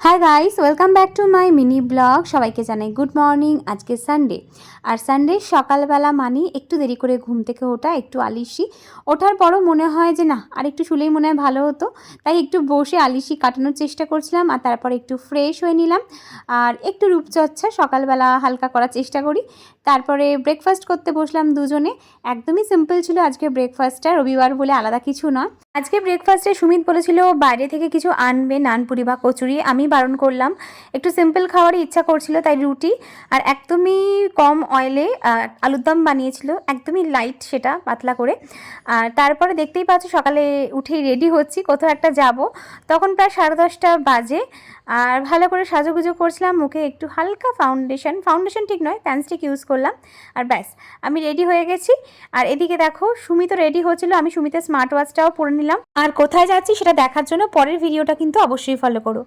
Hi guys, welcome back to my mini blog. সবাইকে জানাই good morning. আজকে Sunday, আর Sunday সকালবেলা মানেই একটু দেরি করে ঘুম থেকে ওঠা, একটু আলিশি। ওঠার পরও মনে হয় যে না, আর একটু শুলেই মনে হয় ভালো হতো, তাই একটু বসে আলিশি কাটানোর চেষ্টা করছিলাম। আর তারপরে একটু ফ্রেশ হয়ে নিলাম, আর একটু রূপচর্চা সকালবেলা হালকা করার চেষ্টা করি। তারপরে ব্রেকফাস্ট করতে বসলাম দুজনে। একদমই সিম্পল ছিল আজকে ব্রেকফাস্টটা, রবিবার বলে আলাদা কিছু নয়। আজকে ব্রেকফাস্টে সুমিত বলেছিল বাইরে থেকে কিছু আনবে, নানপুরি বা কচুরি। আমি বারণ করলাম, একটু সিম্পল খাওয়ারই ইচ্ছা করছিল, তাই রুটি আর একদমই কম অয়েলে আলুর দম বানিয়েছিল, একদমই লাইট, সেটা পাতলা করে। আর তারপরে দেখতেই পাচ্ছ সকালে উঠেই রেডি হচ্ছি, কোথাও একটা যাব। তখন প্রায় 10:30 বাজে। আর ভালো করে সাজুগুজু করছিলাম, মুখে একটু হালকা ফাউন্ডেশন ঠিক নয়, প্যান্সটিক ইউজ করলাম। আর ব্যাস, আমি রেডি হয়ে গেছি। আর এদিকে দেখো সুমিতও রেডি হচ্ছিল, আমি সুমিতের স্মার্ট ওয়াচটাও পরে নিলাম। আর কোথায় যাচ্ছি সেটা দেখার জন্য পরের ভিডিওটা কিন্তু অবশ্যই ফলো করো।